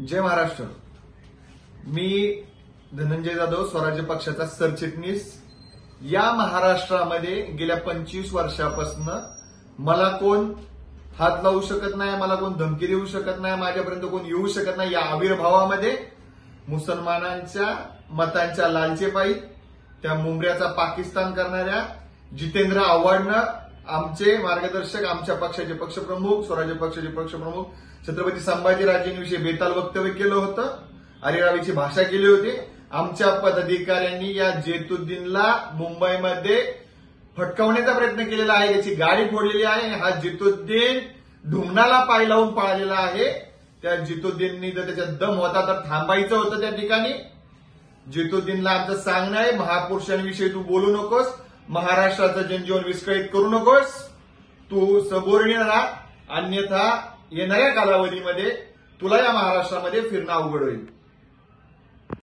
जय महाराष्ट्र। मी धनंजय जाधव, स्वराज्य पक्षाचा सरचिटणीस। या महाराष्ट्रामध्ये गेल्या 25 वर्षापासून मला कोण हात लावू शकत नाही, मला कोण धमकी देऊ शकत नाही, माझ्यापर्यंत कोण येऊ शकत नाही। या आविर्भावामध्ये मुसलमानांच्या मतांच्या लालचेपायी त्या मुंबऱ्याचा पाकिस्तान करणाऱ्या जितेंद्र आव्हाडनं आमचे मार्गदर्शक, आमच्या पक्षाचे पक्षप्रमुख, स्वराज्य पक्षाचे पक्षप्रमुख छत्रपती संभाजीराजेंविषयी बेताल वक्तव्य केलं होतं, अरेरावीची भाषा केली होती। आमच्या पदाधिकाऱ्यांनी या जेतुद्दीनला मुंबईमध्ये फटकावण्याचा प्रयत्न केलेला आहे, याची गाडी फोडलेली आहे आणि हा जेतुद्दीन ढुंगणाला पाय लावून पळालेला आहे। त्या जेतुद्दीननी जर त्याच्यात दम होता तर थांबायचं होतं त्या ठिकाणी। जेतुद्दीनला आमचं सांगणं आहे, महापुरुषांविषयी तू बोलू नकोस, महाराष्ट्राचं जनजीवन विस्कळीत करू नकोस, तू सबोर्डिनेट राहा, अन्यथा येणाऱ्या कालावधीमध्ये तुला या महाराष्ट्रामध्ये फिरणं अवघड होईल।